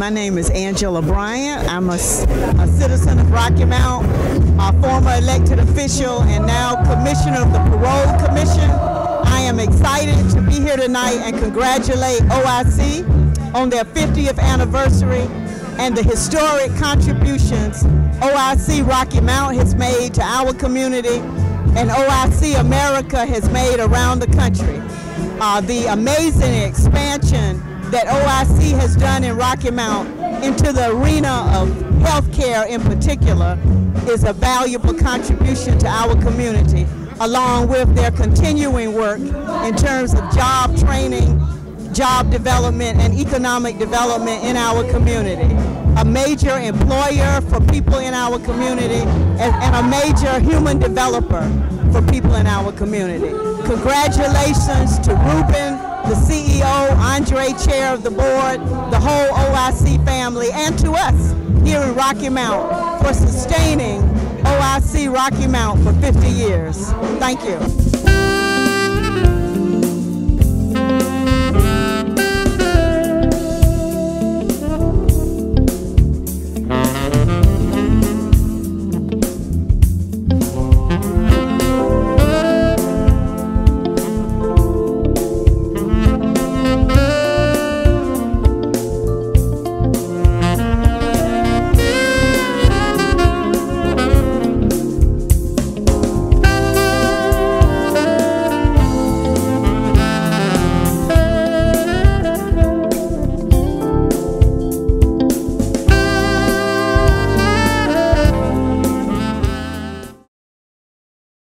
My name is Angela Bryant. I'm a citizen of Rocky Mount, a former elected official, and now Commissioner of the Parole Commission. I am excited to be here tonight and congratulate OIC on their 50th anniversary and the historic contributions OIC Rocky Mount has made to our community and OIC America has made around the country. The amazing expansion that OIC has done in Rocky Mount into the arena of healthcare in particular is a valuable contribution to our community, along with their continuing work in terms of job training, job development, and economic development in our community. A major employer for people in our community and a major human developer for people in our community. Congratulations to Ruben, the CEO, Andre, Chair of the Board, the whole OIC family, and to us here in Rocky Mount for sustaining OIC Rocky Mount for 50 years. Thank you.